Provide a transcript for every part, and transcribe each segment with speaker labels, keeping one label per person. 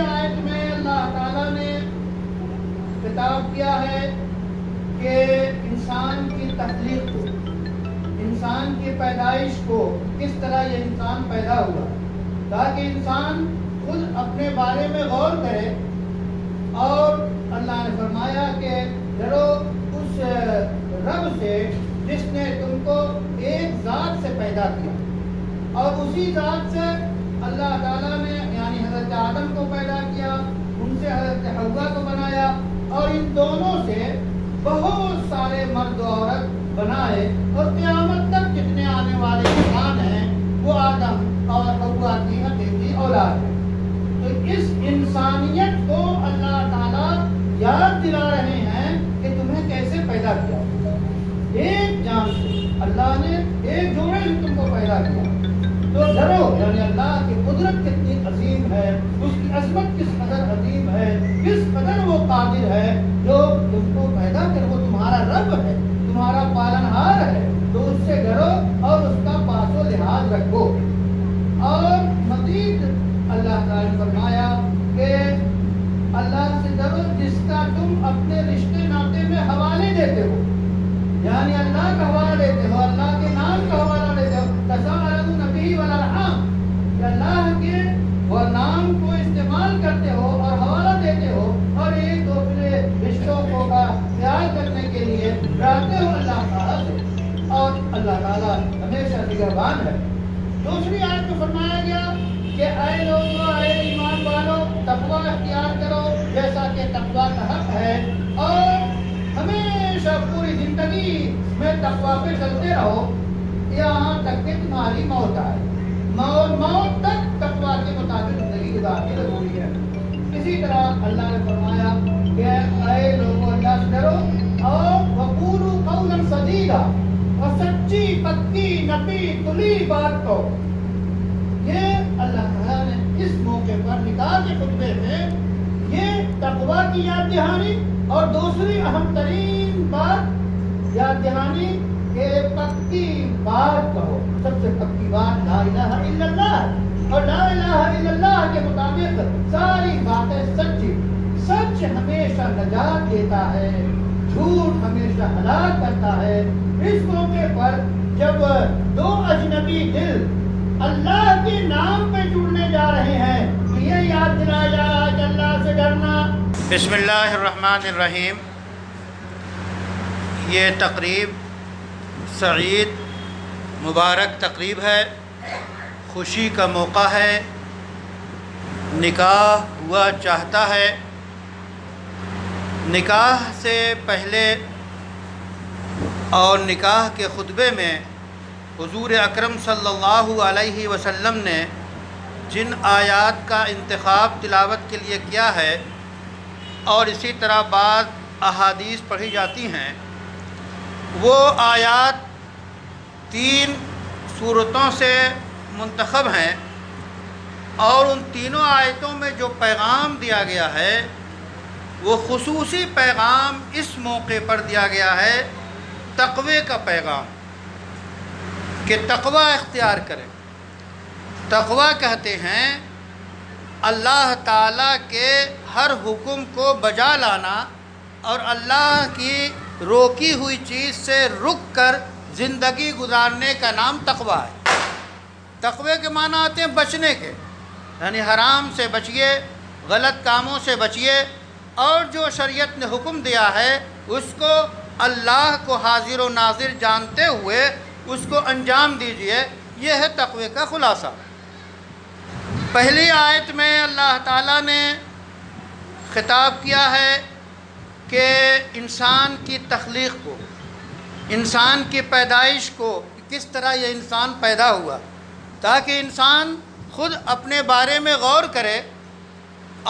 Speaker 1: آیت میں اللہ تعالیٰ نے خطاب کیا ہے کہ انسان کی تخلیق کو، انسان کی پیدائش کو، کس طرح یہ انسان پیدا ہوا، تاکہ انسان خود اپنے بارے میں غور کرے. اور اللہ نے فرمایا کہ ڈرو اس رب سے جس نے تم کو ایک ذات سے پیدا کیا، اور اسی ذات سے اللہ تعالیٰ نے یعنی حضرت آدم کو پیدا کیا، ان سے حضرت حوا کو بنایا، اور ان دونوں سے بہت سارے مرد و عورت بنائے، اور قیامت تک جتنے آنے والے انسان ہیں وہ آدم اور حوا کی حقیقی اولاد ہے. تو اس انسانیت کو اللہ تعالیٰ یاد دلا رہے ہیں کہ تمہیں کیسے پیدا کیا. ایک جان سے اللہ نے ایک جوڑے سے تم کو پیدا کیا. تو ڈرو، یعنی اللہ کی قدرت کتنی عظیم ہے، اس کی عظمت کس قدر عظیم ہے، کس قدر وہ قادر ہے جو تم کو پیدا کر، وہ تمہارا رب ہے، تمہارا پالنہار ہے. تو اس سے ڈرو اور اس کا پاس و لحاظ رکھو. اور مزید اللہ تعالیٰ نے فرمایا کہ اللہ سے ڈرو جس کا تم اپنے رشتے ناطے میں حوالے دیتے ہو، یعنی اللہ کا حوالہ دیتے ہو، اللہ کے نام کا حوالہ دیتے ہو. تساءلون به والارحام، کہ اللہ کے وہ نام کو استعمال کرتے ہو اور حوالہ دیتے ہو، اور ایک دوسرے رشتوں کو کا خیال کرنے کے لیے ڈراتے ہو اللہ تعالیٰ سے. اور اللہ تعالیٰ ہمیشہ نگہبان ہے. دوسری آیت میں فرمایا گیا کہ اے لوگو، اے ایمان والو، تقوی اختیار کرو جیسا کہ تقوی کا حق ہے، اور ہمیشہ پوری زندگی میں تقوی پہ چلتے رہو یہاں تک کہ تمہاری موت آئے. موت تک تقوی کے مطابق زندگی گزارنی ضروری ہے. اسی طرح اللہ نے فرمایا کہ اے لوگو اللہ سے ڈرو اور وقولوا قولا سدیدا، اور سچی پکی نپی تلی بات کو. یہ اللہ تعالیٰ نے اس موقع پر نکاح کے خطبے میں یہ تقوی کی یاد دہانی، اور دوسری اہم ترین بات یاد دہانی کہ پکی بات کہو. سب سے پکی بات لا الہ الا اللہ، اور لا الہ الا اللہ کے مطابق ساری باتیں سچی. سچ ہمیشہ نجات دیتا ہے، جھوٹ ہمیشہ ہلاک کرتا ہے. اس موقع پر جب دو اجنبی دل اللہ کے نام پہ جڑنے جا رہے ہیں تو یہ یاد دلایا جا رہا ہے کہ اللہ سے ڈرنا.
Speaker 2: بسم اللہ الرحمن الرحیم. یہ تقریب سعید مبارک تقریب ہے، خوشی کا موقع ہے، نکاح ہوا چاہتا ہے. نکاح سے پہلے اور نکاح کے خطبے میں حضور اکرم صلی اللہ علیہ وسلم نے جن آیات کا انتخاب تلاوت کے لیے کیا ہے، اور اسی طرح بعض احادیث پڑھی جاتی ہیں، وہ آیات 3 سورتوں سے منتخب ہیں، اور ان تینوں آیتوں میں جو پیغام دیا گیا ہے وہ خصوصی پیغام اس موقع پر دیا گیا ہے، تقوی کا پیغام، کہ تقوی اختیار کریں. تقوی کہتے ہیں اللہ تعالیٰ کے ہر حکم کو بجا لانا، اور اللہ کی روکی ہوئی چیز سے رک کر زندگی گزارنے کا نام تقوی ہے. تقوی کے معنی آتے ہیں بچنے کے، یعنی حرام سے بچیے، غلط کاموں سے بچیے، اور جو شریعت نے حکم دیا ہے اس کو اللہ کو حاضر و ناظر جانتے ہوئے اس کو انجام دیجئے. یہ ہے تقوی کا خلاصہ. پہلی آیت میں اللہ تعالیٰ نے خطاب کیا ہے کہ انسان کی تخلیق کو، انسان کی پیدائش کو، کس طرح یہ انسان پیدا ہوا، تاکہ انسان خود اپنے بارے میں غور کرے.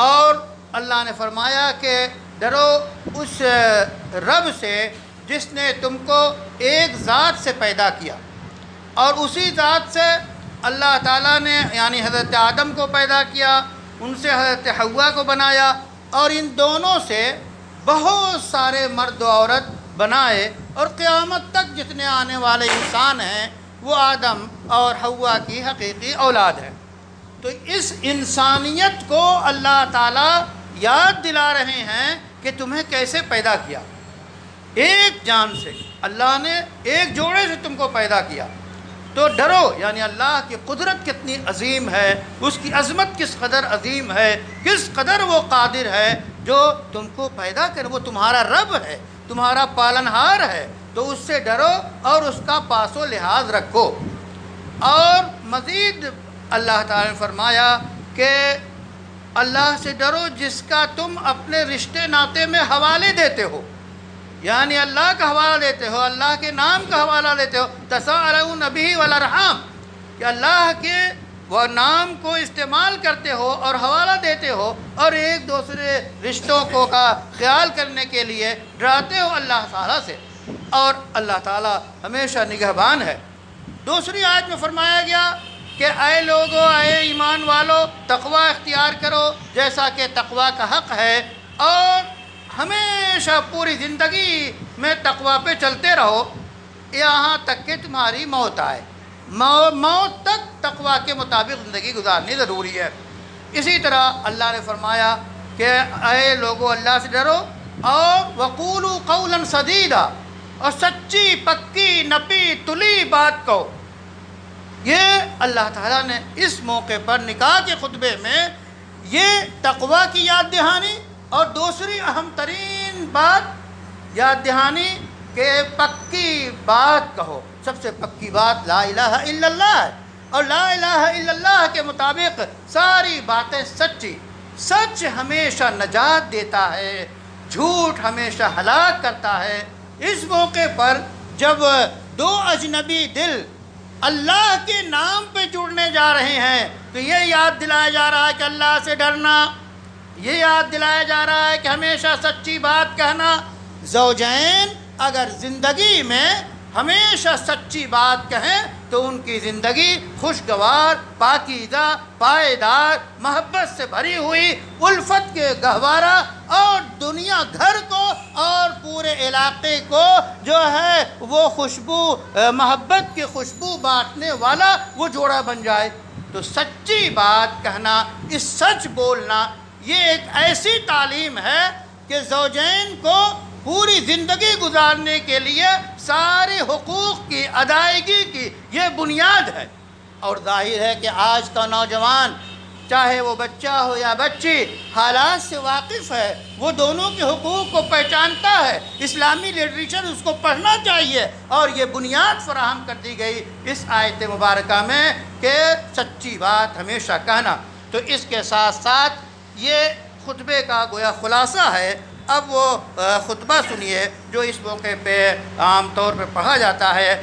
Speaker 2: اور اللہ نے فرمایا کہ ڈرو اس رب سے جس نے تم کو ایک ذات سے پیدا کیا، اور اسی ذات سے اللہ تعالیٰ نے یعنی حضرت آدم کو پیدا کیا، ان سے حضرت حوا کو بنایا، اور ان دونوں سے بہت سارے مرد و عورت بنائے، اور قیامت تک جتنے آنے والے انسان ہیں وہ آدم اور حوا کی حقیقی اولاد ہیں. تو اس انسانیت کو اللہ تعالیٰ یاد دلا رہے ہیں کہ تمہیں کیسے پیدا کیا۔ ایک جان سے اللہ نے ایک جوڑے سے تم کو پیدا کیا، تو ڈرو، یعنی اللہ کی قدرت کتنی عظیم ہے، اس کی عظمت کس قدر عظیم ہے، کس قدر وہ قادر ہے جو تم کو پیدا کرے، وہ تمہارا رب ہے، تمہارا پالنہار ہے، تو اس سے ڈرو اور اس کا پاس و لحاظ رکھو۔ اور مزید اللہ تعالیٰ نے فرمایا کہ اللہ سے ڈرو جس کا تم اپنے رشتے ناطے میں حوالے دیتے ہو، یعنی اللہ کا حوالہ دیتے ہو، اللہ کے نام کا حوالہ دیتے ہو، تساءلون بہ والارحام، کہ اللہ کے وہ نام کو استعمال کرتے ہو اور حوالہ دیتے ہو اور ایک دوسرے رشتوں کو کا خیال کرنے کے لیے ڈراتے ہو اللہ تعالیٰ سے، اور اللہ تعالیٰ ہمیشہ نگہبان ہے۔ دوسری آیت میں فرمایا گیا کہ اے لوگو، اے ایمان والو، تقوی اختیار کرو جیسا کہ تقوی کا حق ہے، اور ہمیشہ پوری زندگی میں تقوی پہ چلتے رہو یہاں تک کہ تمہاری موت آئے۔ موت تک تقوی کے مطابق زندگی گزارنی ضروری ہے۔ اسی طرح اللہ نے فرمایا کہ اے لوگو اللہ سے ڈرو اور وقولوا قولا سدیدا، اور سچی پکی نپی تلی بات کہو۔ یہ اللہ تعالیٰ نے اس موقع پر نکاح کے خطبے میں یہ تقوی کی یاد دہانی اور دوسری اہم ترین بات یاد دہانی کہ پکی بات کہو۔ سب سے پکی بات لا الہ الا اللہ ہے، اور لا الہ الا اللہ کے مطابق ساری باتیں سچی۔ سچ ہمیشہ نجات دیتا ہے، جھوٹ ہمیشہ ہلاک کرتا ہے۔ اس موقع پر جب دو اجنبی دل اللہ کے نام پہ جڑنے جا رہے ہیں تو یہ یاد دلایا جا رہا ہے کہ اللہ سے ڈرنا، یہ یاد دلایا جا رہا ہے کہ ہمیشہ سچی بات کہنا۔ زوجین اگر زندگی میں ہمیشہ سچی بات کہیں تو ان کی زندگی خوشگوار، پاکیزہ، پائیدار، محبت سے بھری ہوئی، الفت کے گہوارہ، اور دنیا گھر کو اور پورے علاقے کو جو ہے وہ خوشبو، محبت کی خوشبو بانٹنے والا وہ جوڑا بن جائے۔ تو سچی بات کہنا، اس سچ بولنا، یہ ایک ایسی تعلیم ہے کہ زوجین کو پوری زندگی گزارنے کے لیے سارے حقوق کی ادائیگی کی یہ بنیاد ہے۔ اور ظاہر ہے کہ آج کا نوجوان، چاہے وہ بچہ ہو یا بچی، حالات سے واقف ہے، وہ دونوں کے حقوق کو پہچانتا ہے، اسلامی لٹریچر اس کو پڑھنا چاہیے، اور یہ بنیاد فراہم کر دی گئی اس آیت مبارکہ میں کہ سچی بات ہمیشہ کہنا۔ تو اس کے ساتھ ساتھ یہ خطبے کا گویا خلاصہ ہے۔ اب وہ خطبہ سنیے جو اس موقع پہ عام طور پہ پڑھا جاتا ہے۔